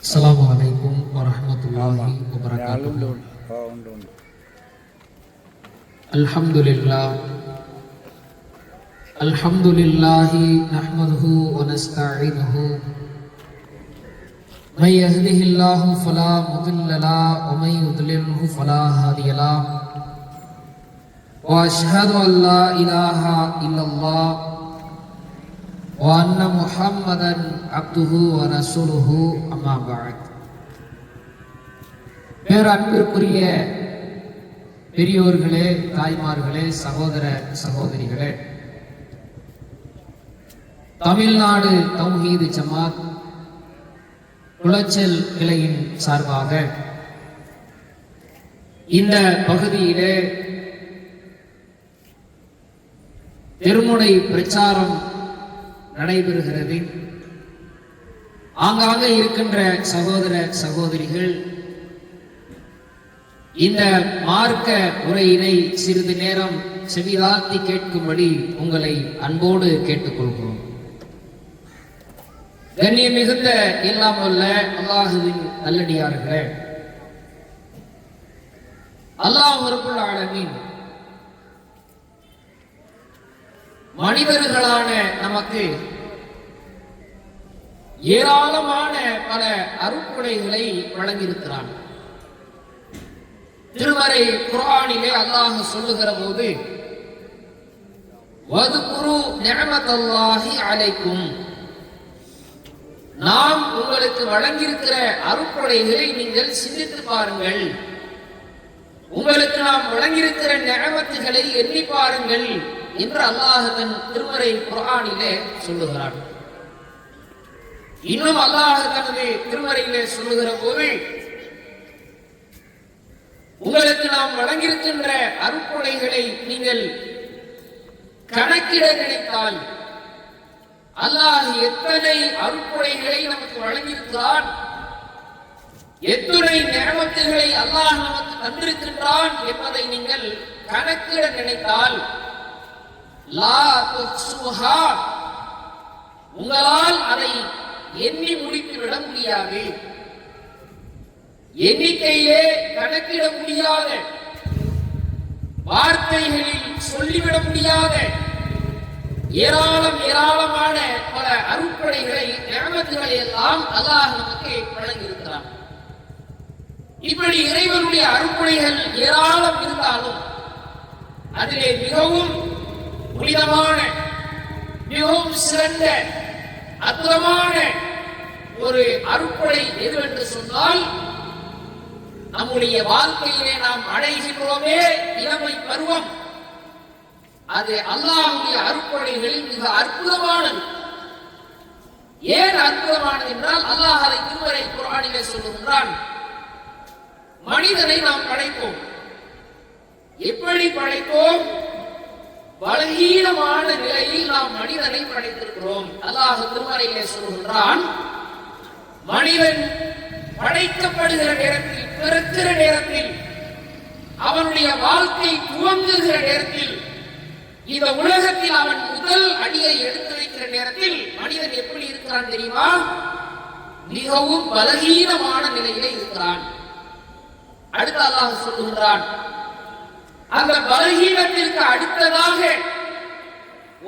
السلام عليكم ورحمة الله وبركاته. الحمد لله نحمده ونستعينه من يهده الله فلا مضل له ومن يضلله فلا هادي له وأشهد أن لا إله إلا الله وأن محمدا عبده ورسوله أما بعد. பேரன்பிற்குரிய பெரியோர்களே, தாய்மார்களே, சகோதர சகோதரிகளே, தமிழ்நாடு தௌஹீது ஜமாத் குளச்சல் கிளையின் சார்பாக இந்த பகுதியிலே திருமுனை பிரச்சாரம் நடைபெறுகிறது. ஆங்காக இருக்கின்ற சகோதர சகோதரிகள் இந்த மார்க்க உரையினை சிறிது நேரம் செவிதாழ்த்தி கேட்கும்படி உங்களை அன்போடு கேட்டுக்கொள்கிறோம். கண்ணியம் மிகுந்த எல்லாம் வல்ல அல்லாஹுவின் நல்லடியார்களே, அல்லாஹ் ரப்புல் ஆலமீன் மனிதர்களான நமக்கு ஏராளமான பல அருட்கொடைகளை வழங்கியிருக்கிறான். திருமறை குர்ஆனிலே அல்லாஹ் சொல்லுகிற போது வதுகுரு நிஅமத்தல்லாஹி அலைக்கும், நாம் உங்களுக்கு வழங்கியிருக்கிற அருட்கொடைகளை நீங்கள் சிந்தித்து பாருங்கள், உங்களுக்கு நாம் வழங்கியிருக்கிற நிஅமத்துகளை எண்ணி பாருங்கள் என்று அல்லாஹ் தன் திருமறை குர்ஆனிலே சொல்லுகிறான். இன்னும் அல்லாஹ் தனது திருமறையிலே சொல்லுகிற போது உங்களுக்கு நாம் வழங்கியிருக்கின்ற அருட்கொடைகளை நீங்கள் கணக்கிட நினைத்தால் அல்லாஹ் எத்தனை அருட்கொடைகளை நமக்கு வழங்கியிருக்கிறான், எத்துணை நிஅமத்துகளை அல்லாஹ் நமக்கு தந்திருக்கின்றான் என்பதை நீங்கள் கணக்கிட நினைத்தால் லா துஹ்சுஹா, உங்களால் அதை எண்ணி முடித்துவிட முடியாது. எண்ணிக்கையிலே கணக்கிட முடியாத, வார்த்தைகளில் சொல்லிவிட முடியாத ஏராளமான பல அருட்கொடைகளை நிஅமத்துகளை எல்லாம் அல்லாஹ் நமக்கு வழங்கியிருக்கிறான். இப்படி இறைவனுடைய அருட்கொடைகள் ஏராளம் இருந்தாலும் அதிலே மிகவும் புனிதமான, மிகவும் சிறந்த அற்புதமான ஒரு அருட்கொடை எதுவென்று சொன்னால், நம்முடைய வாழ்க்கையிலே நாம் அடைகின்றோமே இளமை பருவம், அது அல்லாஹ்வுடைய அருட்கொடைகளில் மிக அற்புதமானது. ஏன் அற்புதமானது என்றால், அல்லாஹ் அதை திருமறை குர்ஆனிலே சொல்லுகின்றான். மனிதனை நாம் படைத்தோம். எப்படி படைத்தோம்? பலகீனமான நிலையில் நாம் மனிதனை படைத்திருக்கிறோம். அல்லாஹ் திருமறையிலே சொல்கின்றான், மனிதன் படைக்கப்படுகிற நேரத்தில், பிறக்கிற நேரத்தில், அவனுடைய வாழ்க்கை துவங்குகிற நேரத்தில், இந்த உலகத்தில் அவன் முதல் அடியை எடுத்து வைக்கிற நேரத்தில் மனிதன் எப்படி இருக்கிறான் தெரியுமா? மிகவும் பலகீனமான நிலையிலே இருக்கிறான். அடுத்து அல்லாஹ் சொல்லுகின்றான், அந்த பலகீனத்திற்கு அடுத்ததாக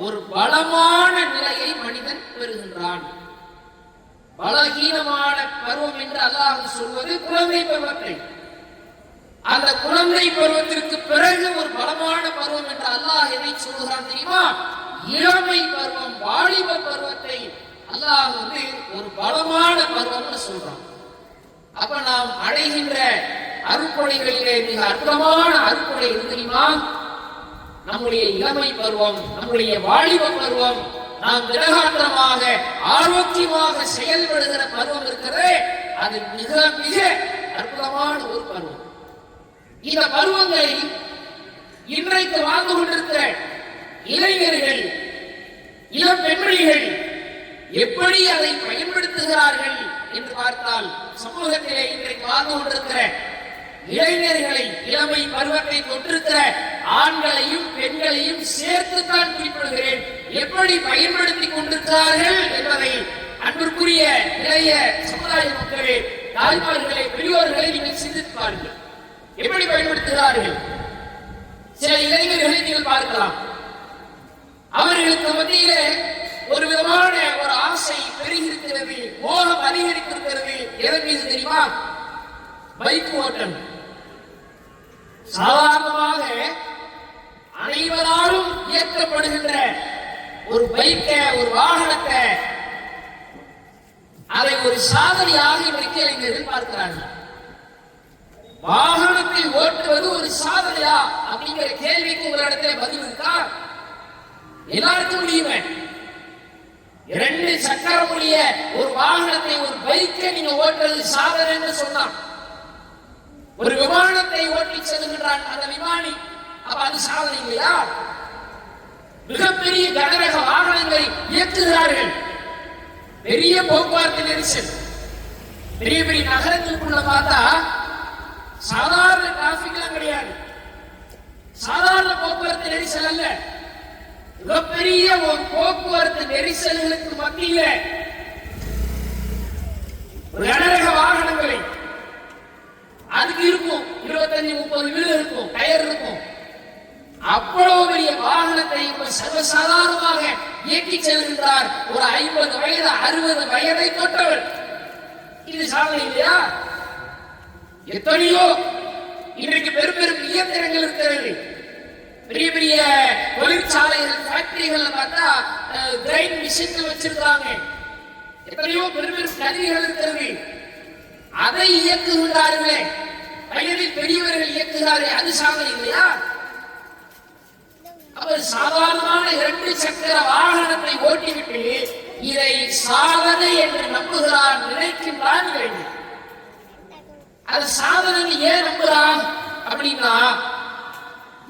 ஒரு பலமான நிலையை மனிதன் பெறுகின்றான். பலகீனமான பருவம் என்று அல்லாஹ் சொல்வது குழந்தை பருவத்தை. அந்த குழந்தை பருவத்திற்கு பிறகு ஒரு பலமான பருவம் என்று அல்லாஹ் எதை சொல்கிறான் தெரியுமா? இளமை பருவம், வாலிப பருவத்தை அல்லாஹ் ஒரு பலமான பருவம்னு சொல்றான். அப்ப நாம் அடைகின்ற அருட்கொடைகளிலே மிக அற்புதமான அருட்கொடை எது தெரியுமா? நம்முடைய இளமை பருவம், நம்முடைய வாலிப பருவம், நாம் திடகாத்திரமாக ஆரோக்கியமாக செயல்படுகிற பருவம் இருக்கிறதே, அது மிக மிக அற்புதமான ஒரு பருவம். இந்த பருவங்களை இன்றைக்கு வாழ்ந்து கொண்டிருக்கிற இளைஞர்கள், இளம் பெண்மணிகள் எப்படி அதை பயன்படுத்துகிறார்கள் என்று பார்த்தால், சமூகத்திலே இன்றைக்கு வாழ்ந்து கொண்டிருக்கிற இளைஞர்களை, இளமை பருவத்தை கொண்டிருக்கிற ஆண்களையும் பெண்களையும் சேர்த்துத்தான் குறிப்பிடுகிறேன், எப்படி பயன்படுத்திக் கொண்டிருக்கிறார்கள் என்பதை அன்பிற்குரிய இளைய சமுதாய மக்களே தாய்மார்களை, பெரியோர்களை நீங்கள் சிந்தித்து பாருங்கள், எப்படி பயன்படுத்துகிறார்கள். சில இளைஞர்களை நீங்கள் பார்க்கலாம், அவர்களுக்கு மத்தியிலே ஒரு விதமான ஒரு ஆசை பெருகிருக்கிறது, மோகம் அதிகரித்திருக்கிறது. எதன் மீது தெரியுமா? பைக் ஓட்டம். சாதாரணமாக அனைவராலும் இயக்கப்படுகின்ற ஒரு பைக்க, ஒரு வாகனத்தை, அதை ஒரு சாதனையாக இன்றைக்கு இளைஞர்கள் பார்க்கிறார்கள். வாகனத்தை ஓட்டுவது ஒரு சாதனையா அப்படிங்கிற கேள்விக்கு உங்களிடத்தில் பதில் இருக்கா? எல்லாருக்கும் முடியுமே. 2 சக்கரமுடைய ஒரு வாகனத்தை, ஒரு பைக்கை நீங்க ஓட்டுறது சாதனை என்று சொன்னான். ஒரு விமானத்தை ஓட்டி செல்கின்றான் அந்த விமானி, அப்ப அது சாதனை இல்லையா? மிகப்பெரிய கனரக வாகனங்களை இயக்குகிறார்கள். பெரிய போக்குவரத்து நெரிசல், பெரிய பெரிய நகரங்களுக்குள்ள பார்த்தா சாதாரண டிராபிக் எல்லாம் கிடையாது, சாதாரண போக்குவரத்து நெரிசல் அல்ல. மிகப்பெரிய ஒரு போக்குவரத்து நெரிசல்களுக்கு மத்தியில ஒரு கனரக வாகனங்களை, அதுக்கு இருக்கும் 25-30 வீடு இருக்கும், டயர் இருக்கும். அவ்வளவு பெரிய வாகனத்தை சர்வசாதாரணமாக இயக்கி செல்கின்றார் ஒரு 50 வயது 60 வயதை தொட்டவர். இது சாதனை இல்லையா? எத்தனையோ இன்றைக்கு பெரும் பெரும் இயந்திரங்கள் இருக்கிறது. பெரிய பெரிய தொழிற்சாலைகள், ஃபேக்டரிகள் பார்த்தா கிரைண்ட் மிஷின்கள் வச்சிருக்காங்க. எத்தனையோ பெரும் பெரும் கருவிகள் இருக்கிறது. அதை இயக்குகின்றார்களே, வயதில் பெரியவர்கள் இயக்குகிறார்கள். அது சாதனை இல்லையா? அவர் சாதாரணமான 2 சக்கர வாகனத்தை ஓட்டிவிட்டு இதை சாதனை என்று நம்புகிறான், நினைக்கின்றான். அது சாதனை ஏன் நம்புறான் அப்படின்னா,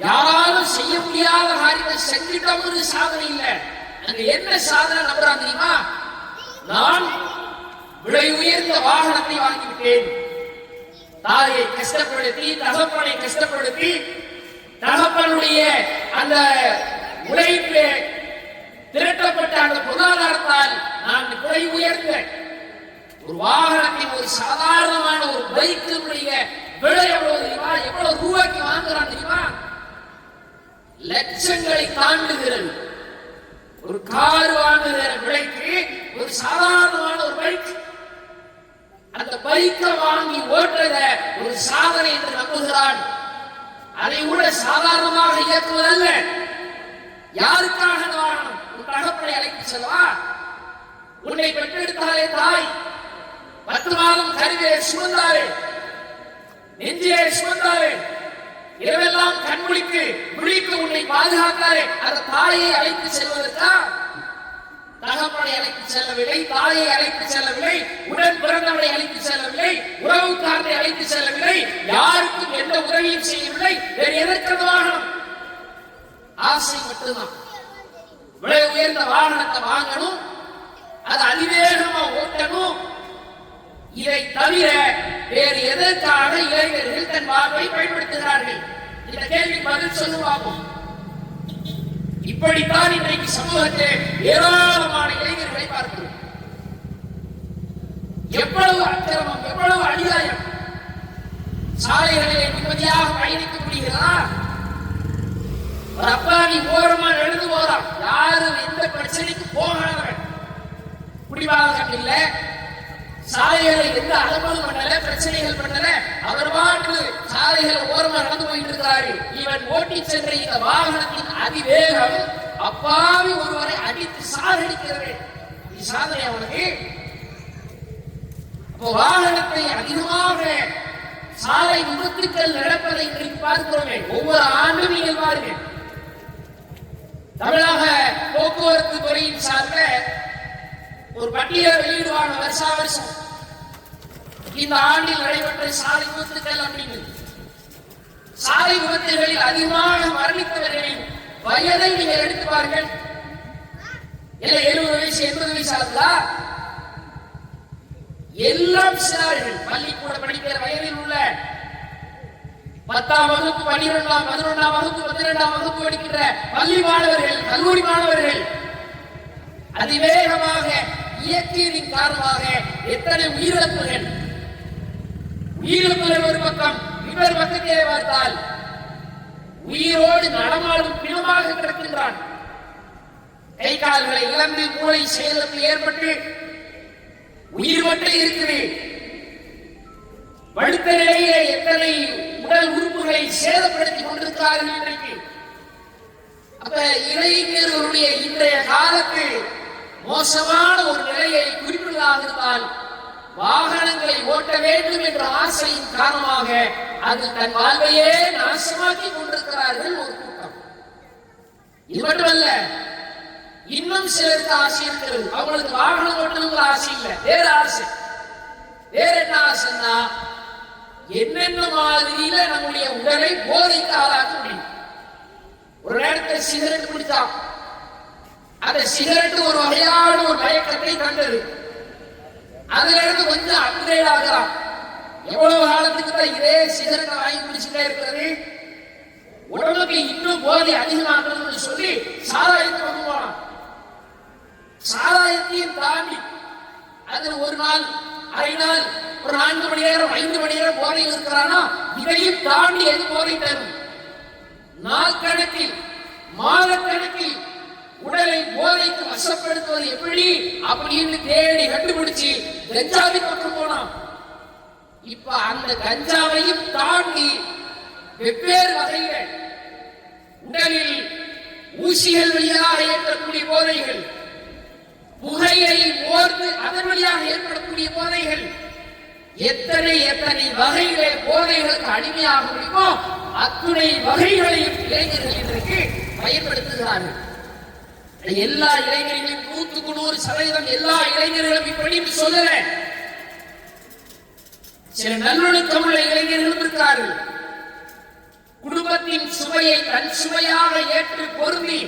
யாராலும் செய்ய முடியாத காரியத்தை செஞ்சிட்டோம் சாதனை இல்லை. அங்க என்ன சாதனை நம்புறான் தெரியுமா? நான் விலை உயர்ந்த வாகனத்தை வாங்கிவிட்டேன், தாயை கஷ்டப்படுத்தி, தகப்பனை கஷ்டப்படுத்தி, தகப்பனுடைய அந்த உழைப்பு திரட்டப்பட்ட அந்த பொருளாதாரத்தால் நான் விலை உயர்ந்த ஒரு வாகனத்தின், ஒரு சாதாரணமான ஒரு பைக்கினுடைய விலை எவ்வளவு தெரியுமா? எவ்வளவு ரூபாய்க்கு வாங்குறான் தெரியுமா? லட்சங்களை தாண்டுகிறது. ஒரு கார் வாங்குகிற விலைக்கு ஒரு சாதாரணமான ஒரு பைக், அந்த பைக்கை வாங்கி ஓட்டுறத ஒரு சாதனை என்று நம்புகிறான். அதை கூட சாதாரணமாக இயக்குவதல்ல. யாருக்காக வாகனம்? உன் தகப்பனை அழைத்து செல்வா? உன்னை பெற்றெடுத்தாலே தாய், 10 மாதம் கருவிலே சுமந்தாரே, நெஞ்சிலே சுமந்தாரே, இரவெல்லாம் கண்முழிக்கு விழிக்கு உன்னை பாதுகாத்தாரே, அந்த தாயை அழைத்து செல்வதற்கா? தகப்பனை அழைத்து செல்லவில்லை, தாயை அழைத்து செல்லவில்லை, உடன் பிறந்தவனை அழைத்து செல்லவில்லை, உறவுக்காரனை அழைத்து செல்லவில்லை, யாருக்கும் எந்த உதவியும் செய்யவில்லை. வேறு எதற்கு வாகனம்? ஆசை மட்டும்தான். விலை உயர்ந்த வாகனத்தை வாங்கணும், அது அதிவேகமா ஓட்டணும். இதை தவிர வேறு எதற்காக இளைஞர்கள் தன் வாழ்வை பயன்படுத்துகிறார்கள்? இந்த கேள்வி பதில் சொல்லுவாங்க. இப்படித்தான் இன்றைக்கு சமூகத்தில் ஏராளமான இளைஞர்களை பார்க்கிறோம். எவ்வளவு அக்கிரமம், எவ்வளவு அநியாயம்! சாலைகளிலே நிம்மதியாக பயணிக்க முடிகிறதா? ஒரு அப்பாவி ஓரமா நடந்து போறான், யாரும் எந்த பிரச்சனைக்கு போகாதவன், குடிவாதகம் இல்லை, சாலைகளை எந்த அலம்பலும் பண்ணல, பிரச்சனைகள் பண்ணல, அவர் பாட்டு சாலைகள் ஓரமா நடந்து போயிட்டு இருக்கிறாரு. இவன் ஓட்டி சென்ற இந்த வாகனத்தின் அதிவேகம் அப்பாவி ஒருவரை அடித்து சாகடிக்கிறது. இது சாதனை அவனுக்கு. அப்போ வாகனத்தை அதிகமாக சாலை விபத்துக்கள் நடப்பதை இன்றைக்கு பார்க்கிறோமே. ஒவ்வொரு ஆண்டும் நீங்கள் பாருங்கள், தமிழக போக்குவரத்து துறையின் சார்பில் ஒரு பட்டியலை வெளியிடுவாங்க வருஷா வருஷம். இந்த ஆண்டில் நடைபெற்ற சாலை விபத்துக்கள் அப்படின்னு. சாலை விபத்துகளில் அதிகமாக மரணித்தவர்களின் வயதை நீங்கள் எடுத்து பாருங்கள். 70 வயசு 80 வயசு ஆகுதா? எல்லாம் சிறார்கள், பள்ளிக்கூட படிக்கிற வயதில் உள்ள 10ஆம் வகுப்பு, 12ஆம், 11ஆம் வகுப்பு, 12ஆம் வகுப்பு படிக்கிற பள்ளி மாணவர்கள், கல்லூரி மாணவர்கள் அதிவேகமாக இயக்கியதின் காரணமாக எத்தனை உயிரிழப்புகள்! வீரமுறை ஒரு பக்கம், இன்னொரு பக்கத்திலே பார்த்தால் உயிரோடு நடமாடும் பிணமாக கிடக்கின்றான். கை கால்களை இழந்து மூளை செயலுக்கு ஏற்பட்டு உயிர் மட்டும் இருக்குது. வடுத்த நிலையிலே எத்தனை உடல் உறுப்புகளை சேதப்படுத்திக் கொண்டிருக்கிறார்கள் இன்றைக்கு. அப்ப இளைஞர்களுடைய இன்றைய காலத்து மோசமான ஒரு நிலையை குறிப்பிடுவதாக இருந்தால், வாகனங்களை ஓட்ட வேண்டும் என்ற ஆசையின் காரணமாக அது தன் வாழ்வையே நாசமாக்கி கொண்டிருக்கிறார்கள் ஒரு கூட்டம். இது மட்டுமல்ல, இன்னும் சிலருக்கு ஆசை இருக்கிறது. அவங்களுக்கு வாகனம் ஓட்டணுங்கிற ஆசை இல்லை, வேற ஆசை. வேற என்ன ஆசைன்னா, என்னென்ன மாதிரியில நம்முடைய உடலை போதைக்கு ஆளாக்க முடியும். ஒரு நேரத்தில் சிகரெட் குடித்தான். அந்த சிகரெட் ஒரு வகையான ஒரு மயக்கத்தை தந்தது. அதுல இருந்து கொஞ்சம் அப்கிரேட் ஆகலாம். எவ்வளவு காலத்துக்கு தான் இதே சிகரெட்டை வாங்கி குடிச்சுட்டே இருக்கிறது, உடம்புக்கு இன்னும் போதை அதிகமாகணும்னு சொல்லி சாராயத்தை கொண்டு போனான். சாராயத்தையும் தாண்டி அதுல ஒரு நாள், அரை நாள், ஒரு 4 மணி நேரம், 5 மணி நேரம் போதையில் இருக்கிறானா, இதையும் தாண்டி எது போதை தரும்? நாள் கணக்கில், மாத கணக்கில் உடலை போதைக்கு வசப்படுத்துவது எப்படி அப்படின்னு தேடி கண்டுபிடிச்சு கஞ்சாவை கொண்டு போனான். இப்ப அந்த கஞ்சாவையும் தாண்டி வெவ்வேறு வகைகள் உடலில் ஊசிகள் வழியாக ஏற்படக்கூடிய போதைகள், புகையை ஓர்ந்து அதன் வழியாக ஏற்படக்கூடிய போதைகள், எத்தனை எத்தனை வகைகளை போதைகளுக்கு அடிமையாக முடியுமோ அத்துணை வகைகளையும் இளைஞர்கள் இன்றைக்கு பயன்படுத்துகிறார்கள். எல்லா இளைஞர்களும் 100% எல்லா இளைஞர்களும் இப்படி சொல்லல. சில நல்லொழுக்கமுள்ள இளைஞர்களும் இருக்கிறார்கள். குடும்பத்தின் சுவையை தன் சுவையாக ஏற்று பொருந்தி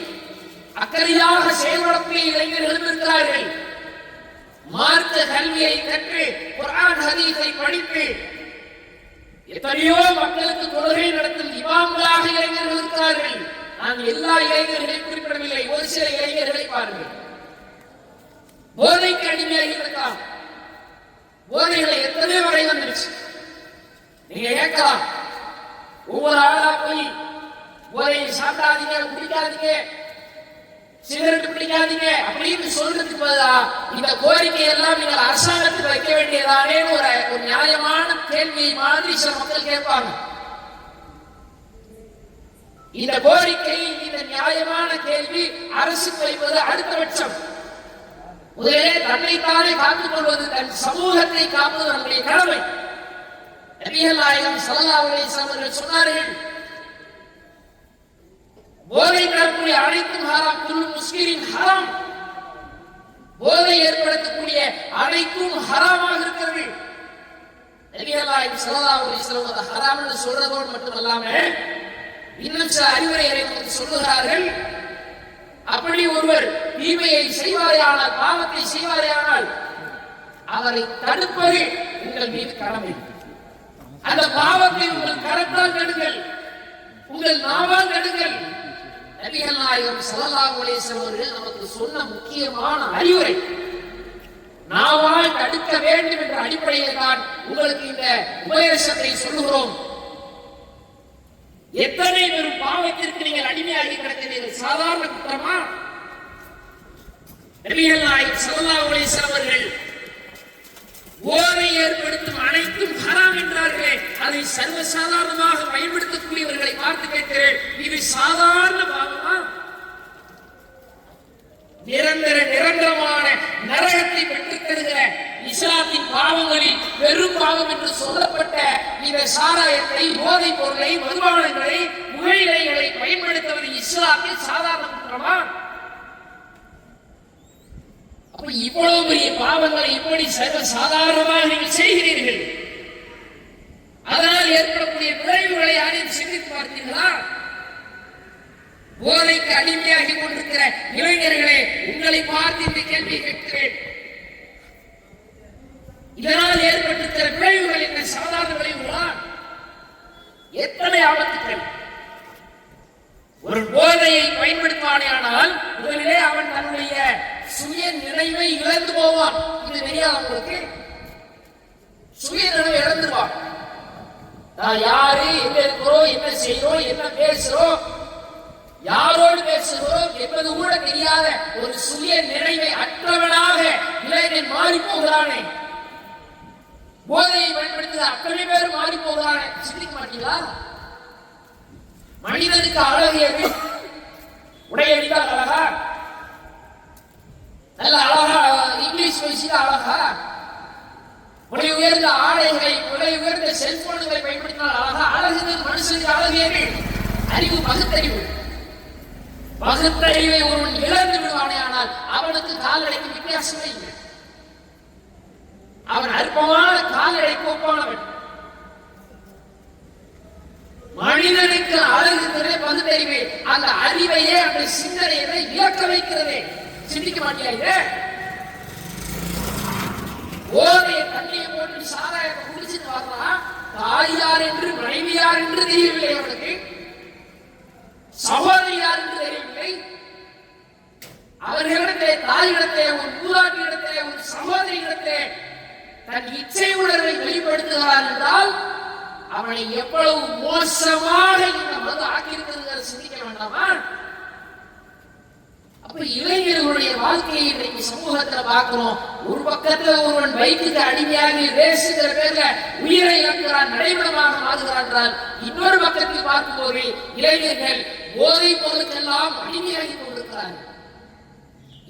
அக்கறையாக செயல்படக்கூடிய இளைஞர்களும் இருக்கிறார்கள். மார்க்க கல்வியை கற்று குர்ஆன் ஹதீஸை படித்து எத்தனையோ மக்களுக்கு தொழுகை நடத்தும் இமாம்களாக இளைஞர்கள் இருக்கிறார்கள். நான் எல்லா இளைஞர்களையும் குறிப்பிடவில்லை, ஒரு சில இளைஞர்களை பாருங்கள். போதைக்கு அடிமையாகி இருக்கலாம். போதைகளை எத்தனை வரை வந்துருச்சு. நீங்க கேட்கலாம், ஒவ்வொரு ஆளா போய் போதையை சாப்பிடாதீங்க, குடிக்காதீங்க, சிகரெட் பிடிக்காதீங்க அப்படின்னு சொல்றதுக்கு பதிலா இந்த கோரிக்கை எல்லாம் நீங்கள் அரசாங்கத்துக்கு வைக்க வேண்டியதானே ஒரு நியாயமான கேள்வி மாதிரி சில மக்கள் கேட்பாங்க. இந்த கோரிக்கை, இந்த நியாயமான கேள்வி அரசுக்கு வைப்பது அடுத்தபட்சம். முதலே தன்னைத்தானே காத்துக் கொள்வது, தன் சமூகத்தை காப்பது நம்முடைய கடமை. நபிகள் நாயகம் ஸல்லல்லாஹு அலைஹி வஸல்லம் அவர்கள் சொன்னார்கள், போதை தரக்கூடிய அனைத்தும் ஹராம், குல்லு முஸ்கிரின் ஹராம். போதை ஏற்படுத்தக்கூடிய அனைத்தும் ஹராமாக இருக்கிறது. நபிகள் நாயகம் ஸல்லல்லாஹு அலைஹி வஸல்லம் அது ஹராம் என்று சொல்றதோடு மட்டுமல்லாம இன்னும் சில அறிவுரைகளை சொல்லுகிறார்கள். அப்படி ஒருவர் தீமையை செய்வாரேயானால், பாவத்தை செய்வாரேயானால் அவரை தடுப்பது உங்கள் மீது கடமை. அந்த பாவத்தை உங்கள் கரத்தால் தடுங்கள், உங்கள் நாவால் தடுங்கள். நபிகள் நாயகம் ஸல்லல்லாஹு அலைஹி வஸல்லம் அவர்கள் நமக்கு சொன்ன முக்கியமான அறிவுரை. நாவால் தடுக்க வேண்டும் என்ற அடிப்படையில் தான் உங்களுக்கு இந்த உபதேசத்தை சொல்லுகிறோம். எத்தனை பெரும் பாவத்திற்கு நீங்கள் அடிமையாகி கிடக்கிறீர்கள். சாதாரண குற்றமா? நபிகள் நாயகம் ஸல்லல்லாஹு அலைஹி வஸல்லம் அவர்கள் போதை ஏற்படுத்தும் அனைத்தும் ஹராம் என்றார்களே, அதை சர்வசாதாரணமாக பயன்படுத்தக்கூடியவர்களை பார்த்து கேட்கிறேன், இது சாதாரண பாவமா? நிரந்தரமான நரகத்தை பெற்றுத் தருகிற இஸ்லாத்தின் பாவங்களில் பெரும் பாவம் என்று சொல்லப்பட்ட இந்த சாராயத்தை, போதைப் பொருளை, மதுபானங்களை, புகையிலைகளை பயன்படுத்துவது இஸ்லாத்தில் சாதாரண குற்றமா? அப்ப இவ்வளவு பெரிய பாவங்களை இப்படி சர்வ சாதாரணமாக நீங்கள் செய்கிறீர்கள். அதனால் ஏற்படக்கூடிய விளைவுகளை யாரையும் சிந்தித்து பார்த்தீர்களா? போதைக்கு அடிமையாகி கொண்டிருக்கிற இளைஞர்களே, உங்களை பார்த்து இந்த கேள்வி கேட்கிறேன். இதனால் ஏற்பட்டிருக்கிற விளைவுகள் என்ன? சாதாரண விளைவுகளா? எத்தனை ஆபத்துக்கள்! ஒரு போதையை பயன்படுத்துவானே ஆனால் முதலிலே அவன் தன்னுடைய சுய நினைவை இழந்து போவான். இது தெரியாது உங்களுக்கு? சுய நினைவை இழந்துருவான். நான் யாரு, எங்க இருக்கிறோம், என்ன செய்யறோம், என்ன பேசுறோம், யாரோடு பேசுகிறோம் என்பது கூட தெரியாத ஒரு சுய நிறைவை அற்றவனாக இளைஞன் மாறி போகிறானே. போதையை பயன்படுத்துகிற அத்தனை பேர் மாறி போகிறானே. சிந்திக்க மாட்டீங்களா? மனிதனுக்கு அழகு எது? உடையடித்தால் அழகா? நல்ல அழகா இங்கிலீஷ் பேசிட்டு அழகா? உடைய உயர்ந்த ஆடைகளை, உடைய உயர்ந்த செல்போன்களை பயன்படுத்தினால் அழகா? அழகு மனுஷனுக்கு அழகு எது? அறிவு, பகுத்தறிவு. பகுத்தறிவை ஒருவன் இழந்து விடுவானே, ஆனால் அவனுக்கு கால்நடைக்கு வித்தியாசமே இல்லை. அவன் அற்பமான கால்நடைக்கு ஒப்பானவன். மனிதனுக்கு அழகுகிறே பகுத்தறிவு. அந்த அறிவையே, அந்த சிந்தனையை இழக்க வைக்கிறதே. சிந்திக்க மாட்டியா? ஓதைய தண்ணியை போட்டு சாராயத்தை குடிச்சிட்டு வரலாம். தாய் யார் என்று, மனைவி யார் என்று தெரியவில்லை அவனுக்கு. சகோதரி யார் என்று தெரியவில்லை. அவர்களிடத்திலே, தாயிடத்திலே, ஒரு மூதாட்டியிடத்திலே, ஒரு சகோதரியிடத்திலே தன் இச்சை உணர்வை வெளிப்படுத்துகிறார் என்றால் அவனை எவ்வளவு மோசமாக இந்த மது ஆக்கியிருக்கிறது சிந்திக்க வேண்டாமா? அப்ப இளைஞர்களுடைய வாழ்க்கையை இன்றைக்கு சமூகத்தில் பார்க்கிறோம். ஒரு பக்கத்தில் ஒருவன் பைக்குக்கு அடிமையாகி ரேசுங்கிற பேர்ல உயிரை இழக்கிறான், நடைமுறையாக மாறுகிறான் என்றால், இன்னொரு பக்கத்தில் பார்க்கும்போது இளைஞர்கள் போதை பொருளுக்கெல்லாம் அடிமையாகி கொண்டிருக்கிறார்கள்.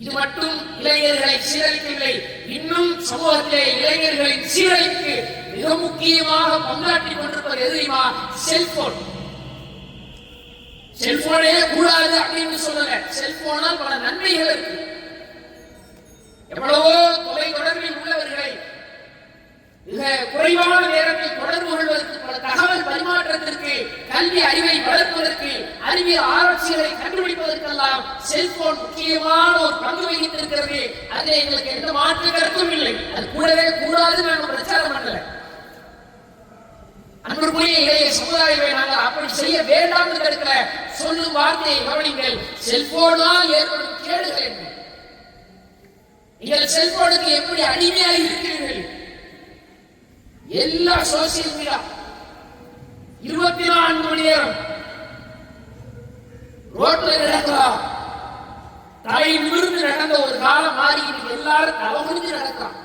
இது மட்டும் இளைஞர்களை சீரழிக்கவில்லை, இன்னும் சமூகத்திலே இளைஞர்களின் சீரழிப்பு மிக முக்கியமாக பங்காற்றிக் கொண்டிருப்பது எது தெரியுமா? செல்போன். செல்போனே கூடாது அப்படின்னு சொல்லல. செல்போனால் பல நன்மைகள் இருக்கு. எவ்வளவோ தொலை தொடர்பில் உள்ளவர்களை மிக குறைவான நேரத்தில் தொடர்பு கொள்வதற்கு, பல தகவல் பரிமாற்றத்திற்கு, கல்வி அறிவை வளர்ப்பதற்கு, அறிவியல் ஆராய்ச்சிகளை கண்டுபிடிப்பதற்கெல்லாம் செல்போன் முக்கியமான ஒரு பங்கு வகித்திருக்கிறது. அதில் எங்களுக்கு எந்த மாற்று கருத்தும் இல்லை. அது கூடவே கூடாது நாங்கள் பிரச்சாரம் பண்ணல. அன்புக்குரிய இளைய சமுதாயத்தை நாங்கள் அப்படி செய்ய வேண்டாம் என்று இருக்கிற சொல்லும் வார்த்தையை கவனிங்கள். செல்போனால் ஏற்படும் கேடுகள் என்ன? நீங்கள் செல்போனுக்கு எப்படி அடிமையாக இருக்கிறீர்கள்? எல்லா சோசியல் மீடியா 24 மணி நேரம் ரோட்ல நடக்கலாம். தலை நிமிர்ந்து நடந்த ஒரு காலம் மாறி எல்லாரும் தலை முடிஞ்சு நடக்கலாம்.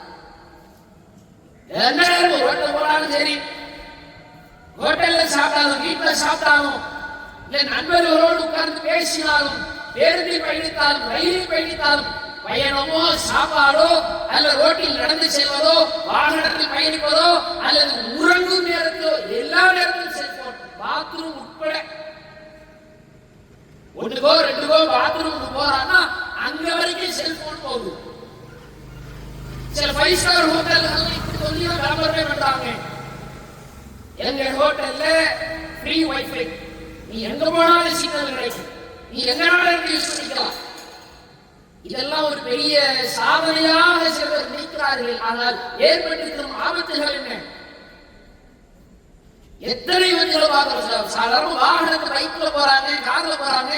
என்ன ரோட்ல போனாலும் சரி, ஹோட்டல்ல சாப்பிட்டாலும், வீட்டுல சாப்பிட்டாலும், இல்ல நண்பர்களோடு உட்கார்ந்து பேசினாலும், பேருந்தில் பயணித்தாலும், ரயிலில் பயணித்தாலும், பயணமோ சாப்பாடோ அல்லது ரோட்டில் நடந்து செல்வதோ, வாகனத்தில் பயணிப்பதோ அல்லது உறங்கும் நேரத்திலோ, எல்லா நேரத்திலும் செல்போன். பாத்ரூம் உட்பட ஒன்றுக்கோ ரெண்டுக்கோ பாத்ரூம் போறான்னா அங்க வரைக்கும் செல்போன் போகுது. சில 5 ஸ்டார் ஹோட்டல்கள் இப்படி சொல்லி விளம்பரமே பண்றாங்க. எங்க ஹோட்டல்ல ஃப்ரீ வைஃபை, நீ எங்க போனாலும் சிக்னல் கிடைக்கும், நீ எங்கனாலும் யூஸ் பண்ணிக்கலாம். இதெல்லாம் ஒரு பெரிய சாதனையாக சிலர் நினைக்கிறார்கள். ஆனால் ஏற்பட்டிருக்கும் ஆபத்துகள் என்ன? எத்தனை சாதாரண வாகனத்தை பைக்ல போறாங்க, கார்ல போறாங்க,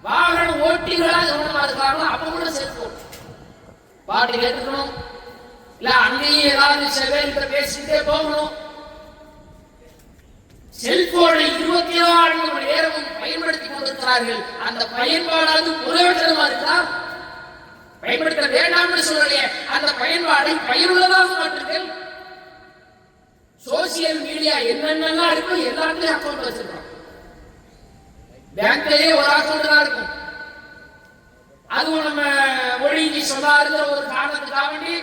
வாகன ஓட்டிகளா கவனமா இருக்கிறாங்களோ அப்ப கூட செல்போன் பாட்டு கேட்டுக்கணும், இல்ல அங்கேயும் ஏதாவது செல்வேன் பேசிட்டே போகணும். செல்போனை 24 மணி நேரமும் பயன்படுத்திக் கொண்டிருக்கிறார்கள். அந்த பயன்பாடாவது பிரயோஜனமா இருக்கா? பயன்படுத்த வேண்டாம் சொல்லலையே, அந்த பயன்பாடை பயனுள்ளதாக மாற்றுங்கள். சோசியல் மீடியா என்னென்னலாம் இருக்கும் எல்லாத்துலயும் அக்கௌண்ட் வச்சிருக்கோம். பேங்க்லயே ஒரு அக்கௌண்ட் தான் இருக்கும். அதுவும் நம்ம மொழிக்கு சொல்லாருங்கிற ஒரு காரணத்துக்காக வேண்டி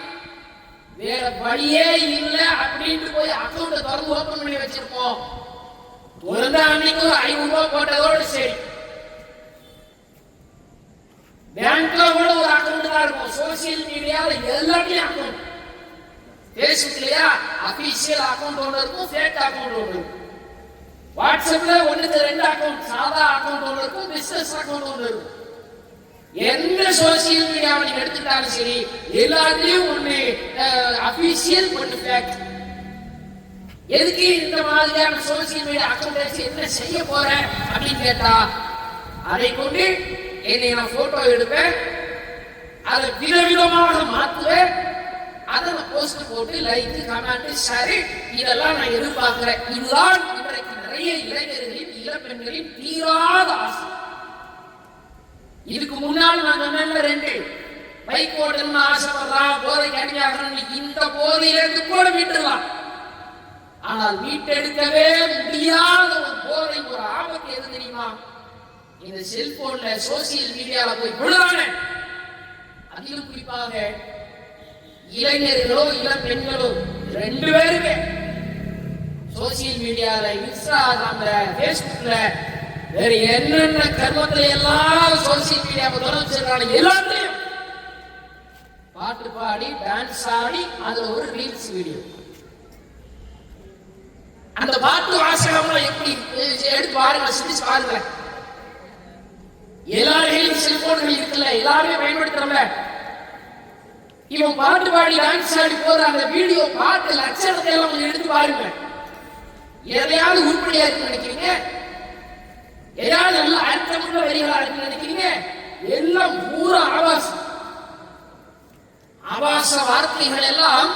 வேற வழியே இல்லை அப்படின்னு போய் அக்கௌண்ட் திறந்து ஓபன் பண்ணி வச்சிருப்போம். ஒரு அன்னைக்கு 500 ரூபாய் போட்டதோடு சரி. பேங்க்ல கூட ஒரு அக்கௌண்ட் தான் இருக்கும். சோசியல் மீடியால எல்லாத்தையும் அக்கௌண்ட். பேஸ்புக்லயா அபிஷியல் அக்கௌண்ட் ஒன்று இருக்கும், ஃபேக் அக்கௌண்ட் ஒன்று இருக்கும். வாட்ஸ்அப்ல 1-2 அக்கௌண்ட், சாதா அக்கௌண்ட் ஒன்று இருக்கும், பிசினஸ் அக்கௌண்ட் ஒன்று இருக்கும். எந்த சோசியல் மீடியாவை நீங்க எடுத்துட்டாலும் சரி, எல்லாத்தையும் ஒண்ணு அபிஷியல், ஒன்று ஃபேக். எதுக்கு இந்த மாதிரியான சோசியல் மீடியா அக்கௌண்ட் வச்சு என்ன செய்ய போறேன் அப்படின்னு கேட்டா, அதை கொண்டு என்னை நான் போட்டோ எடுப்பேன், அதை விதவிதமாக மாற்றுவேன், அதை போஸ்ட் போட்டு லைக் கமெண்ட் ஷேர் இதெல்லாம் நான் எதிர்பார்க்கிறேன். இதுதான் இன்றைக்கு நிறைய இளைஞர்களின் இளப்பெண்களின் தீராத ஆசை. இதுக்கு முன்னால் நான் சொன்ன 2 பைக் ஓட்டணும்னு ஆசைப்படுறான், போதைக்கு அடிமையாகணும், இந்த போதையிலிருந்து கூட மீட்டுடலாம். ஆனால் மீட்டெடுக்கவே முடியாத ஒரு போதை, ஒரு ஆபத்து எது தெரியுமா? இந்த செல்போன்ல சோசியல் மீடியால போய் விழுறாங்க. அதிலும் குறிப்பாக இளைஞர்களோ இளம் பெண்களோ 2 பேருமே சோசியல் மீடியால, இன்ஸ்டாகிராம்ல, பேஸ்புக்ல, வேற என்னென்ன கர்மத்துல எல்லாம் சோசியல் மீடியாவை தொடர்ந்து செல்றாங்க. எல்லாத்தையும் பாட்டு பாடி டான்ஸ் ஆடி அதுல ஒரு ரீல்ஸ் வீடியோ. அந்த பாட்டு வாசகம்ல எப்படி எடுத்து பாருங்க, சிந்திச்சு பாருங்க. எல்லாரையும் செல்போன்கள் இருக்குல்ல, எல்லாருமே பயன்படுத்துறோம்ல. இவன் பாட்டு பாடி டான்ஸ் ஆடி போற அந்த வீடியோ பாட்டு லட்சணத்தை எல்லாம் கொஞ்சம் எடுத்து பாருங்க. எதையாவது உருப்படியா இருக்கு நினைக்கிறீங்க? எதாவது நல்ல அர்த்தமுள்ள வரிகளா இருக்கு நினைக்கிறீங்க? எல்லாம் பூரா ஆபாச வார்த்தைகள் எல்லாம்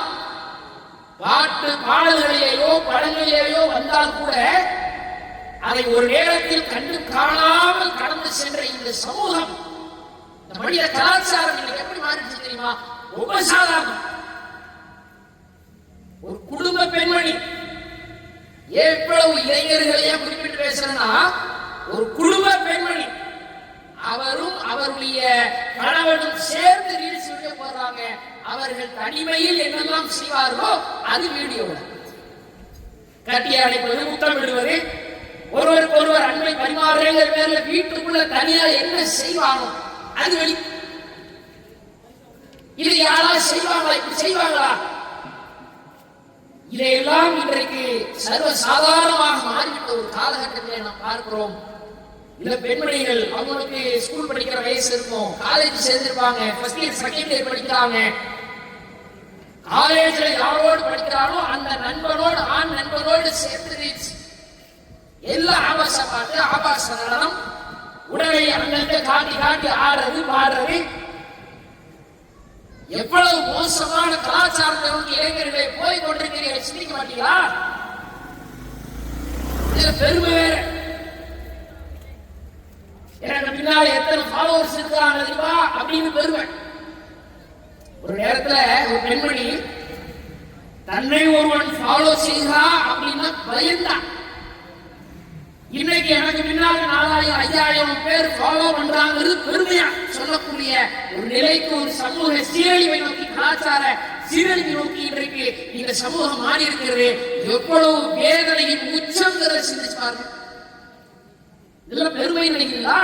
பாட்டு பாடல்களிலேயோ படங்களிலேயோ வந்தால் கூட அதை ஒரு நேரத்தில் கண்டு காணாமல் கடந்து சென்ற இந்த சமூகம், இந்த மனித கலாச்சாரம் இன்னைக்கு எப்படி மாறிடுச்சு தெரியுமா? ரொம்ப சாதாரணம். ஒரு குடும்ப பெண்மணி, எவ்வளவு இளைஞர்களையே குறிப்பிட்டு பேசுறேன்னா, ஒரு குடும்ப பெண்மணி அவரும் அவருடைய கணவனும் சேர்ந்து ரீல்ஸ் வீடியோ போடுறாங்க. அவர்கள் தனிமையில் என்னெல்லாம் செய்வார்களோ அது வீடியோ. கட்டிய அடைப்பது, முத்தமிடுவது, ஒருவருக்கு ஒருவர் அன்பை பரிமாறுங்கிற பேர்ல வீட்டுக்குள்ள தனியா என்ன செய்வானோ அது வெளி. இது யாராவது செய்வாங்களா? இப்படி செய்வாங்களா? இதையெல்லாம் இன்றைக்கு சர்வ சாதாரணமாக மாறிவிட்ட ஒரு காலகட்டத்தில் நாம் பார்க்கிறோம். இந்த பெண்மணிகள் அவங்களுக்கு ஸ்கூல் படிக்கிற வயசு இருக்கும், காலேஜ் சேர்ந்திருப்பாங்க, ஃபர்ஸ்ட் இயர் செகண்ட் இயர் படிக்கிறாங்க. காலேஜ்ல யாரோடு படிக்கிறாரோ அந்த நண்பனோடு, ஆண் நண்பனோடு சேர்த்து எல்லா ஆபாச பாட்டு, ஆபாச நடனம், உடலை அங்கங்க காட்டி காட்டி ஆடுறது பாடுறது. எவ்வளவு மோசமான கலாச்சாரத்தை இளைஞர்களை போய் கொண்டிருக்கிறீர்கள் சிந்திக்க மாட்டீங்களா? இதுல பெருமை வேற. எனக்கு பின்னால எத்தனை ஃபாலோவர்ஸ் இருக்கிறாங்க தெரியுமா அப்படின்னு பெருமை. ஒரு நேரத்துல ஒரு பெண்மணி தன்னை ஒருவன் ஃபாலோ செய்கிறா அப்படின்னா பயந்தான். இன்னைக்கு எனக்கு பின்னால 4000-5000 பேர் ஃபாலோ பண்றாங்கிறது பெருமையா சொல்லக்கூடிய ஒரு நிலைக்கு ஒரு சமூக சீரழிவை நோக்கி, கலாச்சார சீரழிவை நோக்கி இன்றைக்கு இந்த சமூகம் மாறி இருக்கிறது. எவ்வளவு வேதனையின் உச்சங்கிறத சிந்திச்சு பாருங்க. இதெல்லாம் பெருமை நினைக்கிறீங்களா?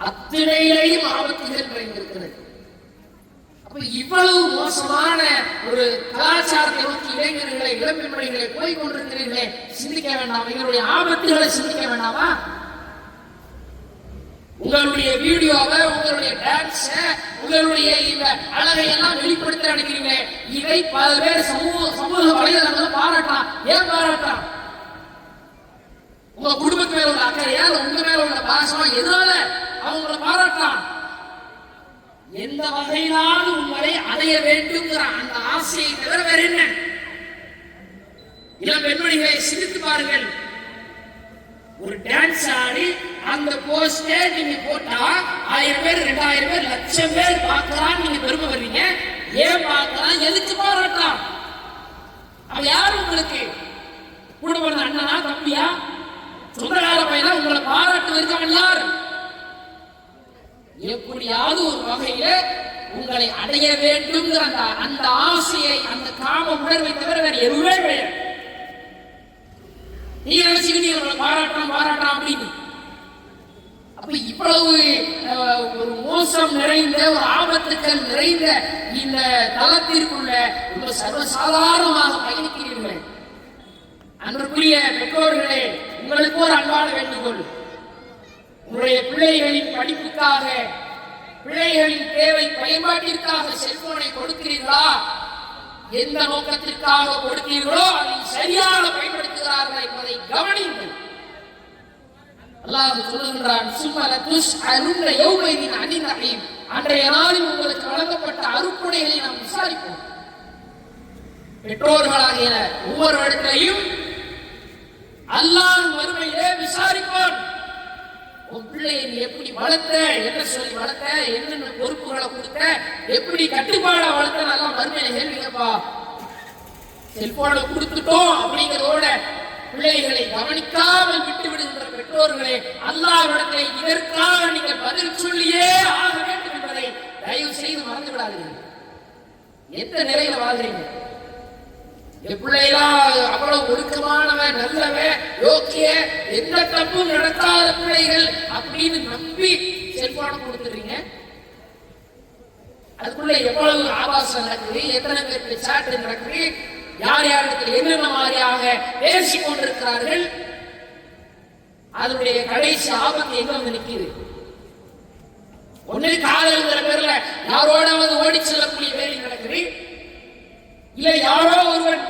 அத்தனையிலையும் ஆபத்துகள் இருக்கிறது. அப்ப இவ்வளவு மோசமான ஒரு கலாச்சாரத்தை நோக்கி இளைஞர்களை, இளம்பெண்மணிகளை போய் கொண்டிருக்கிறீர்களே, சிந்திக்க வேண்டாம்? எங்களுடைய ஆபத்துகளை சிந்திக்க வேண்டாமா? உங்களுடைய வீடியோவை, உங்களுடைய டான்ஸ, உங்களுடைய இந்த அழகை எல்லாம் வெளிப்படுத்த நினைக்கிறீங்க. இதை பல பேர் சமூக வலைதளங்கள் பாராட்டான். ஏன் பாராட்டான்? உங்க குடும்பத்து மேல உள்ள அக்கறையா, உங்க மேல உள்ள பாசமா, எதனால அவங்களை பாராட்டான்? எந்த வகையிலாவது உங்களை அடைய வேண்டும்ங்கிற அந்த ஆசையை தவிர வேற என்ன? இளம் பெண்மணிகளை சிந்தித்து பாருங்கள். ஒரு டான்ஸ் ஆடி அந்த போஸ்டே நீங்க போட்டா 1000 பேர், 2000 பேர், 1,00,000 பேர் பார்க்கலாம், நீங்க பெருமை வர்றீங்க. ஏன் பார்க்கலாம்? எதுக்கு பாராட்டலாம்? அவ யாரு உங்களுக்கு? கூட பிறந்த அண்ணனா, தம்பியா, சொந்தக்கார பையனா? உங்களை பாராட்டு இருக்கவன் யார்? எப்படியாவது ஒரு வகையில உங்களை அடைய வேண்டும் அந்த ஆசையை, அந்த காம உணர்வை தவிர வேற எதுவுமே கிடையாது. நீங்க நினைச்சுக்கிட்டு பாராட்டாம் அப்படின்னு. அப்ப இவ்வளவு ஒரு மோசம் நிறைந்த, ஒரு ஆபத்துக்கள் நிறைந்த இந்த தளத்திற்குள்ள ரொம்ப சர்வசாதாரணமாக பயணிக்கிறீர்கள். அன்றுக்குரிய பெற்றோர்களே, உங்களுக்கு ஒரு அன்பான வேண்டுகோள். உங்களுடைய பிள்ளைகளின் படிப்புக்காக, பிள்ளைகளின் தேவை பயன்பாட்டிற்காக செல்போனை கொடுக்கிறீர்களா? எந்த நோக்கத்திற்காக கொடுக்கிறீர்களோ அதை சரியாக பயன்படுத்துகிறார்கள் என்பதை கவனியுங்கள். அல்லாஹ் சொல்லுகின்றான், அன்றைய நாளில் உங்களுக்கு வழங்கப்பட்ட அருட்கொடை குழந்தைகளை நாம் விசாரிப்போம். பெற்றோர்களாகிய ஒவ்வொரு இடத்திலையும் அல்லாஹ் மறுமையிலே விசாரிப்பான். உன் பிள்ளையை நீ எப்படி வளர்த்த, என்ன சொல்லி வளர்த்த, என்னென்ன பொறுப்புகளை கொடுத்த, எப்படி கட்டுப்பாடா வளர்த்த, நல்லா மறுமையில கேள்விங்கப்பா. செல்போனை கொடுத்துட்டோம் அப்படிங்கிறதோட பிள்ளைகளை கவனிக்காமல் விட்டு விடுகின்ற பெற்றோர்களே, அல்லாஹ்விடத்திலே இதற்காக நீங்கள் பதில் சொல்லியே ஆக வேண்டும் என்பதை தயவு செய்து மறந்து விடாதீர்கள். எந்த நிலையில வாழ்றீங்க? பிள்ளைலாம் அவ்வளவு ஒழுக்கமானவன், நல்லவன், யோக்கிய, எந்த தப்பும் நடத்தாத பிள்ளைகள் அப்படின்னு நம்பி செல்போனை கொடுத்துறீங்க. அதுக்குள்ள எவ்வளவு ஆபாசம் நடக்குது, எத்தனை பேருக்கு சாட்டு நடக்குது, யார் யாரிடத்தில் என்னென்ன மாதிரியாக பேசிக் கொண்டிருக்கிறார்கள். அதனுடைய கடைசி ஆபத்து எங்க வந்து நிற்குது? ஒண்ணு காதல்ங்கிற பேர்ல யாரோட வந்து ஓடி செல்லக்கூடிய வேலை நடக்குது, இல்ல யாரோ ஒருவன்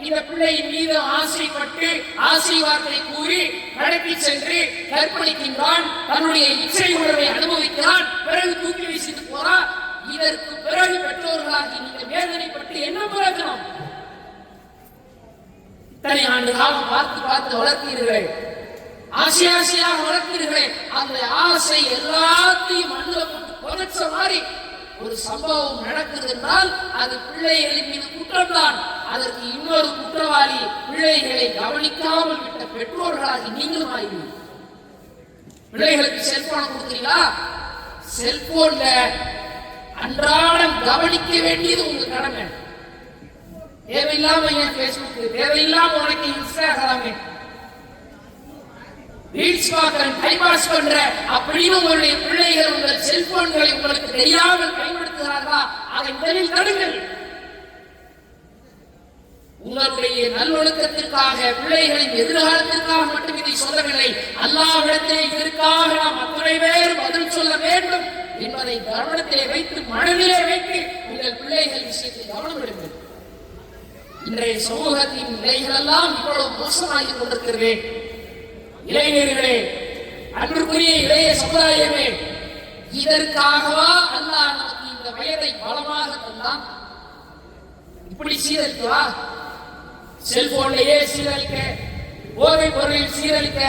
இந்த பிள்ளையின் மீது ஆசைப்பட்டு ஆசை வார்த்தை கூறி நடத்தி சென்று கற்பழிக்கின்றான், தன்னுடைய இச்சை உணர்வை அனுபவிக்கிறான், பிறகு தூக்கி வீசிட்டு போறான். இதற்கு பிறகு பெற்றோர்களாகி நீங்கள் வேதனைப்பட்டு என்ன பிரயோஜனம்? இத்தனை ஆண்டு காலம் பார்த்து பார்த்து வளர்த்தீர்களே, ஆசை ஆசையாக வளர்த்தீர்களே, அந்த ஆசை எல்லாத்தையும் மண்ணில போட்டு புதைச்ச மாதிரி ஒரு சம்பவம் நடக்குது என்றால் அது பிள்ளைகளின் மீது குற்றம்தான். அதற்கு இன்னொரு குற்றவாளி பிள்ளைகளை கவனிக்காமல் விட்ட பெற்றோர்களாகி நீங்களும் ஆகிவிடும். பிள்ளைகளுக்கு செல்போன் கொடுக்குறீங்களா? செல்போன்ல அன்றாடம் கவனிக்க வேண்டியது உங்க கடமை. தேவையில்லாம என் பேஸ்புக், தேவையில்லாம உனக்கு இன்ஸ்டாகிராம், ரீல்ஸ் பார்க்கிறேன், டைம் பாஸ் பண்ற அப்படின்னு உங்களுடைய பிள்ளைகள் உங்கள் செல்போன்களை உங்களுக்கு தெரியாமல் பயன்படுத்துகிறார்களா? அதை முதலில் தடுங்கள். உங்களுடைய நல்லொழுக்கத்திற்காக, பிள்ளைகளின் எதிர்காலத்திற்காக மட்டும் இதை சொல்லவில்லை. அல்லாஹ்விடத்திலே இதற்காக நாம் அத்தனை பேர் பதில் சொல்ல வேண்டும் என்பதை கவனத்திலே வைத்து, மனதிலே வைத்து உங்கள் பிள்ளைகள் விஷயத்தில் கவனம் எடுங்கள். இன்றைய சமூகத்தின் நிலைகள் எல்லாம் இவ்வளவு மோசமாகி கொண்டிருக்கிறது. இளைஞர்களே, அன்புக்குரிய இளைய சமுதாயமே, இதற்காகவா அல்லாஹ் நமக்கு இந்த வயதை பலமாக தந்தான்? இப்படி சீரழிக்கவா? செல்போன்லயே சீரழிக்க, போதை பொருளில் சீரழிக்க,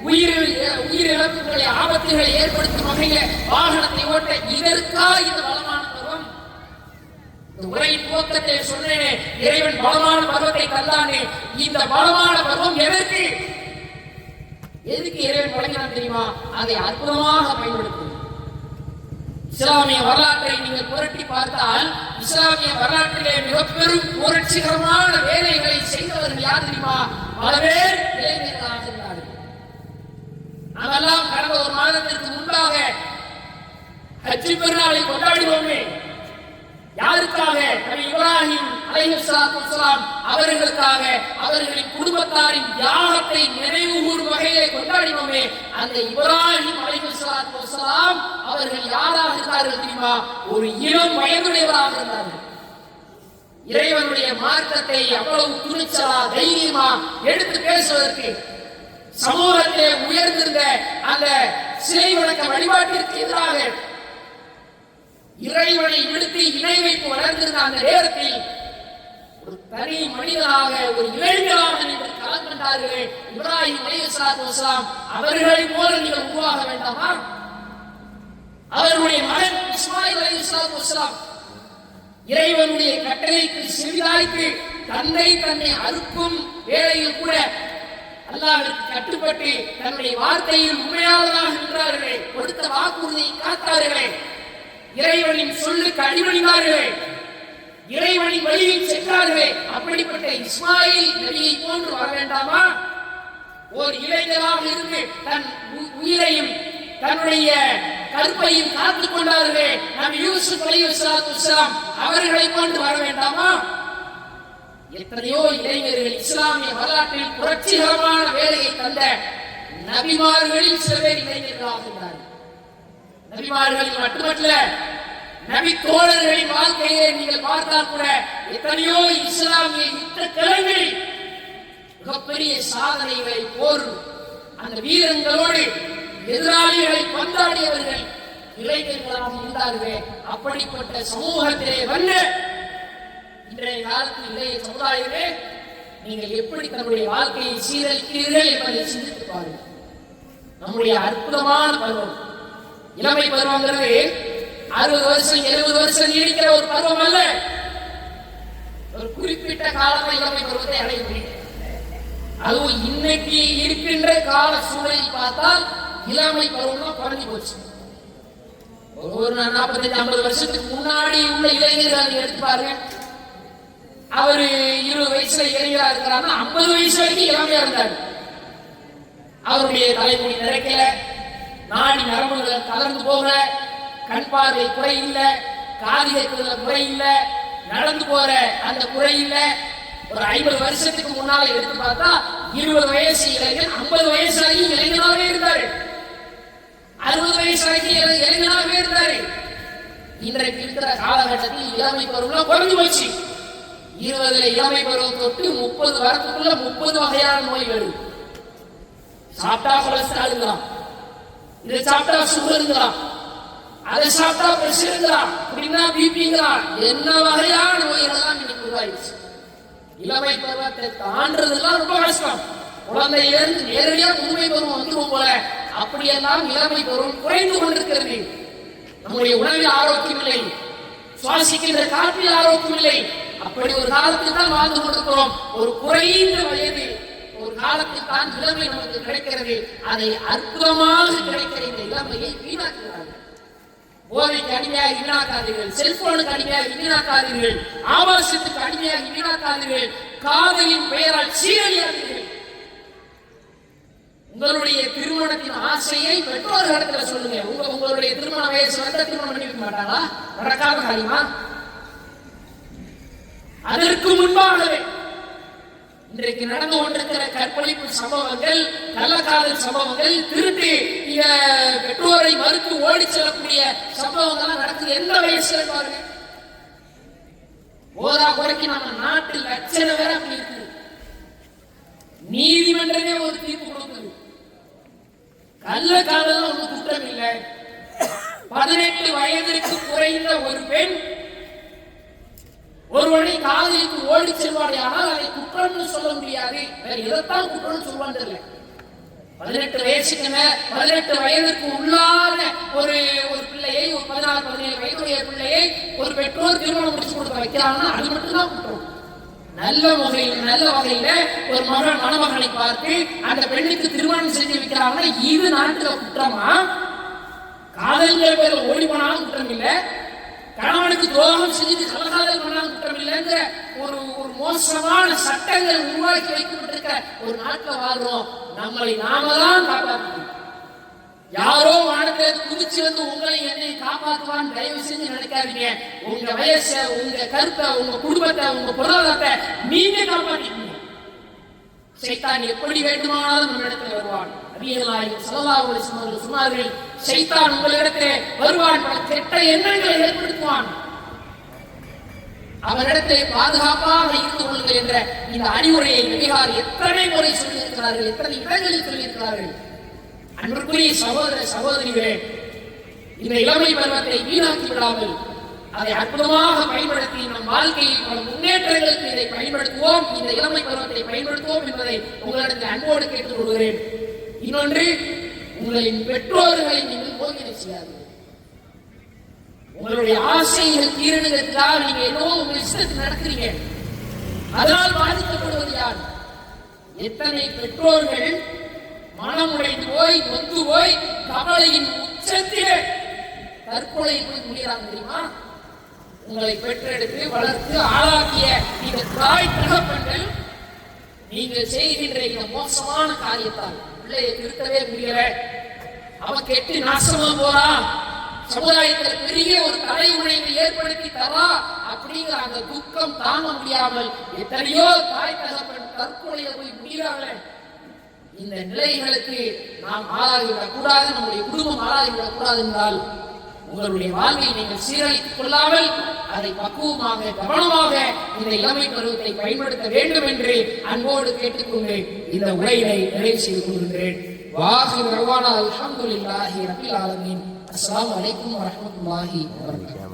உயிரிழப்புகளை, ஆபத்துகளை ஏற்படுத்தும் வகையில் வாகனத்தை ஓட்ட, இதற்கா இந்த பலமான பருவம்? இந்த உரையின் துவக்கத்தை சொன்னேனே, இறைவன் பலமான பருவத்தை தந்தானே, இந்த பலமான பருவம் எதற்கு இறைவன் வழங்கினான் தெரியுமா? அதை அற்புதமாக பயன்படுத்தும். இஸ்லாமிய வரலாற்றை நீங்கள் புரட்டி பார்த்தால், இஸ்லாமிய வரலாற்றிலே மிக பெரும் புரட்சிகரமான வேலைகளை செய்தவர்கள் யார் தெரியுமா? பல பேர் இளைஞர்களாக இருந்தார்கள். நாமெல்லாம் கடந்த ஒரு மாதத்திற்கு முன்பாக ஹஜ் பெருநாளை கொண்டாடினோமே. யாருக்காக? நபி இப்ராஹிம் அலைஹிஸ்ஸலாத்து வஸ்ஸலாம் அவர்களுக்காக, அவர்களின் குடும்பத்தாரின் தியாகத்தை நினைவு கூறும் வகையிலே கொண்டாடினோமே. அந்த இப்ராஹிம் அலைஹிஸ்ஸலாத்து வஸ்ஸலாம் அவர்கள் யாராக இருந்தார்கள் தெரியுமா? ஒரு இளம் வயதுடையவராக இருந்தார்கள். இறைவனுடைய மார்க்கத்தை அவ்வளவு துணிச்சலா, தைரியமா எடுத்து பேசுவதற்கு, சமூகத்திலே உயர்ந்திருந்த அந்த சிலை வணக்க வழிபாட்டிற்கு எதிராக இறைவனை விடுத்து இணை வைப்பு வளர்ந்திருந்த அந்த நேரத்தில் ஒரு தனி மனிதனாக, ஒரு இளைஞராக நீங்கள் கலந்து கொண்டார்களே இப்ராஹிம் அலைஹிஸ்ஸலாத்து வஸ்ஸலாம், அவர்களை போல நீங்கள் உருவாக வேண்டாமா? அவருடைய மகன் இஸ்மாயில் அலைஹிஸ்ஸலாத்து வஸ்ஸலாம் இறைவனுடைய கட்டளைக்கு செவிதாய்த்து தன்னை அறுக்கும் வேளையில் கூட அல்லாஹ்விற்கு கட்டுப்பட்டு தன்னுடைய வார்த்தையில் உண்மையாளராக நின்றார்களே, கொடுத்த வாக்குறுதியை காத்தார்களே, இறைவனின் சொல்லுக்கு அடிபணிந்தார்களே, இறைவனின் வழியில் சென்றார்களே. அப்படிப்பட்ட இஸ்மாயில் நபியை போன்று வர வேண்டாமா? ஒரு இளைஞராக இருந்து தன் உயிரையும் தன்னுடைய கற்பையும் காத்துக் கொண்டார்களே நபி யூசுப் அலைஹிஸ்ஸலாத்து வஸ்ஸலாம் அவர்களை போன்று வர வேண்டாமா? எத்தனையோ இளைஞர்கள் இஸ்லாமிய வரலாற்றில் புரட்சிகரமான வேலையை தந்த நபிமார்களில் சில பேர் இளைஞர்களாக இருந்தார்கள். நபிமார்களில் மட்டுமல்ல, நபி தோழர்களின் வாழ்க்கையை நீங்கள் பார்த்தால் கூட எத்தனையோ இஸ்லாமிய யுத்த களங்களில் மிகப்பெரிய சாதனைகளை, போர் அந்த வீரங்களோடு எதிராளிகளை கொண்டாடியவர்கள் இளைஞர்களாக இருந்தார்கள். அப்படிப்பட்ட சமூகத்திலே வந்த இன்றைய காலத்தில் இளைய சமுதாயமே நீங்கள் எப்படி தன்னுடைய வாழ்க்கையை சீரழிக்கிறீர்கள் என்பதை சிந்தித்து பாருங்கள். நம்முடைய அற்புதமான பருவம் இளமை பருவங்கிறது 60 வருஷம் 70 வருஷம் நீடிக்கிற ஒரு பருவம் அல்ல. ஒரு குறிப்பிட்ட காலத்தில் இளமை பருவத்தை அடைய முடியும். அதுவும் இன்னைக்கு இருக்கின்ற கால சூழலில் பார்த்தால் இளமை பருவம் குறைஞ்சி போச்சு. ஒரு 45-50 வருஷத்துக்கு முன்னாடி உள்ள இளைஞர்கள் எடுத்து பாருங்க. அவரு 20 வயசுல இளைஞரா இருக்கிறாருன்னா 50 வயசு வரைக்கும் இளமையா இருந்தாரு. அவருடைய தலைமுடி நிறைக்கல, நாடி நரம்புகள் கலந்து போகல, கண் பார்வை குறை இல்ல, காது கேட்கறதுல குறை இல்ல, நடந்து போற அந்த குறை இல்ல. ஒரு 50 வருஷத்துக்கு முன்னால எடுத்து பார்த்தா 20 வயசு இளைஞர் 50 வயசு வரைக்கும் இளைஞனாவே இருந்தாரு. 60 வயசு வரைக்கும் இளைஞனாவே இருந்தாரு. இன்றைக்கு இருக்கிற காலகட்டத்தில் இளமை பருவம் குறைஞ்சு போச்சு. 20 இளமை பருவம் தொட்டு 30 வரத்துக்குள்ள 30 வகையான நோய் வருது. சாப்பிட்டா கொலஸ்ட்ரால், இதை சாப்பிட்டா சுகர், அதை சாப்பிட்டா பிரஷர், அப்படின்னா பிபிங்கிறா, என்ன வகையான நோய்கள் எல்லாம் இன்னைக்கு உருவாயிடுச்சு. இளமை பருவத்தை தாண்டதெல்லாம் ரொம்ப கஷ்டம். குழந்தையிலிருந்து நேரடியா முதுமை பருவம் வந்துடும் போல அப்படியெல்லாம் இளமை பருவம் குறைந்து கொண்டிருக்கிறது. நம்முடைய உணவில் ஆரோக்கியம் இல்லை, சுவாசிக்கின்ற காற்றில் ஆரோக்கியம் இல்லை. அப்படி ஒரு காலத்தில் தான் வாழ்ந்து கொண்டிருக்கிறோம். ஒரு குறைந்த வயது ஒரு காலத்தில் தான் இளமை நமக்கு கிடைக்கிறது. அதை அற்புதமாக கிடைக்கிற இந்த இளமையை வீணாக்குகிறார்கள். போதைக்கு அடிமையாக வீணாக்காதீர்கள், செல்போனுக்கு அடிமையாக வீணாக்காதீர்கள், ஆபாசத்துக்கு அடிமையாக வீணாக்காதீர்கள், காதலின் பெயரால் சீரழியாதீர்கள். உங்களுடைய திருமணத்தின் ஆசையை பெற்றோர்களிடத்துல சொல்லுங்க. உங்களுடைய திருமண வயசு வந்து திருமணம் பண்ணி வைக்க மாட்டாங்களா? நடக்காத காரியமா? அதற்கு முன்பாகவே இன்றைக்கு நடந்து கொண்டிருக்கிற கற்பழிப்பு சம்பவங்கள், கள்ளக்காதல் சம்பவங்கள், திருட்டு பெற்றோரை மறுத்து ஓடி செல்லக்கூடிய சம்பவங்கள் நடக்குது. எந்த வயசுல பாருங்க. போதா குறைக்கு நம்ம நாட்டில் லட்சணம் வேற அப்படி இருக்குது. நீதிமன்றமே ஒரு தீர்ப்பு கொடுக்குது. கள்ளக்காதல் ஒன்றும் குற்றம் இல்லை. 18 வயதிற்கு குறைந்த ஒரு பெண் ஒருவனை காதலிக்கு ஓடி செல்வாரே, ஆனால் அதை குற்றம்னு சொல்ல முடியாது. வேற எதைத்தான் குற்றம்னு சொல்வான் தெரியல. 18 வயசுக்கு 18 வயதுக்கு உள்ளான ஒரு பிள்ளையை, ஒரு 16-17 வயதுடைய பிள்ளையை ஒரு பெற்றோர் திருமணம் முடிச்சு கொடுக்க வைக்கிறாங்கன்னா அது மட்டும்தான் குற்றம். நல்ல வகையில ஒரு மணமகனை பார்த்து அந்த பெண்ணுக்கு திருமணம் செஞ்சு வைக்கிறாங்கன்னா இது நாட்டுல குற்றமா? காதல்ங்கிற பேர்ல ஓடி போனாலும் குற்றம் இல்லை, கணவனுக்கு துரோகம் செஞ்சு கலகாதல் பண்ணாலும் குற்றம் இல்லைங்கிற ஒரு மோசமான சட்டங்கள் உருவாக்கி வைக்கப்பட்டிருக்க ஒரு நாட்டில் வாழ்றோம். நம்மளை நாம தான் காப்பாற்றணும். யாரோ வானத்தை குதிச்சு வந்து உங்களை என்னை காப்பாற்றுவான்னு தயவு செஞ்சு நினைக்காதீங்க. உங்க வயசை, உங்க கருத்தை, உங்க குடும்பத்தை, உங்க பொருளாதாரத்தை நீங்க காப்பாற்றிக்கீங்க. சைத்தான் எப்படி வேண்டுமானாலும் நம்ம இடத்துல வருவான். நபிகள் ஸல்லல்லாஹு அலைஹி வஸல்லம் சொன்னார்கள், சைத்தான் உங்களிடத்திலே வருவான், பல கெட்ட எண்ணங்களை ஏற்படுத்துவான். அவரிடத்தை பாதுகாப்பாக இருந்து கொள்ளுங்கள் என்ற இந்த அறிவுரையை நபிகள் எத்தனை முறை சொல்லியிருக்கிறார்கள், எத்தனை இடங்களில் சொல்லியிருக்கிறார்கள். அன்பிற்குரிய சகோதர சகோதரிகளே, இந்த இளமை பருவத்தை வீணாக்கி விடாமல் அதை அற்புதமாக பயன்படுத்தி நம் வாழ்க்கையில் பல முன்னேற்றங்களுக்கு இதை பயன்படுத்துவோம், இந்த இளமை பருவத்தை பயன்படுத்துவோம் என்பதை உங்களிடத்தில் அன்போடு கேட்டுக் கொள்கிறேன். இன்னொன்று, உங்களின் பெற்றோர்களை நீங்கள் போகினை செய்யாதீர்கள். உங்களுடைய ஆசைகள் தீரணுங்கிறதுக்காக நீங்க ஏதோ உங்க இஷ்டத்தில் நடக்கிறீங்க. அதனால் பாதிக்கப்படுவது யார்? எத்தனை பெற்றோர்கள் மனமுடைந்து போய் நொந்து போய் கவலையின் உச்சத்திலே தற்கொலை போய் முடியறாங்க தெரியுமா? உங்களை பெற்றெடுத்து வளர்த்து ஆளாக்கிய இந்த தாய் தகப்பன்கள் நீங்கள் செய்கின்ற இந்த மோசமான காரியத்தால் பிள்ளையை திருத்தவே முடியல, அவன் கெட்டு நாசமா போறான், சமுதாயத்தில் பெரிய ஒரு தலைமுறையை ஏற்படுத்தி தரா அப்படிங்கிற அந்த துக்கம் தாங்க முடியாமல் எத்தனையோ தாய் தகப்பன் தற்கொலையை போய் முடியறாங்க. இந்த நிலைகளுக்கு நாம் ஆளாகிவிடக் கூடாது, நம்முடைய குடும்பம் ஆளாகிவிடக் கூடாது என்றால் உங்களுடைய வாழ்வை நீங்கள் சீரழித்துக் கொள்ளாமல் அதை பக்குவமாக கவனமாக இந்த இளமை பருவத்தை பயன்படுத்த வேண்டும் என்று அன்போடு கேட்டுக்கொண்டு இந்த உரையை நிறைவு செய்து கொள்கின்றேன். வாஹிர் ரவானா அல்ஹம்துலில்லாஹி ரப்பில் ஆலமீன். அஸ்ஸலாமு அலைக்கும் வரஹ்மத்துல்லாஹி வபரகாத்துஹு.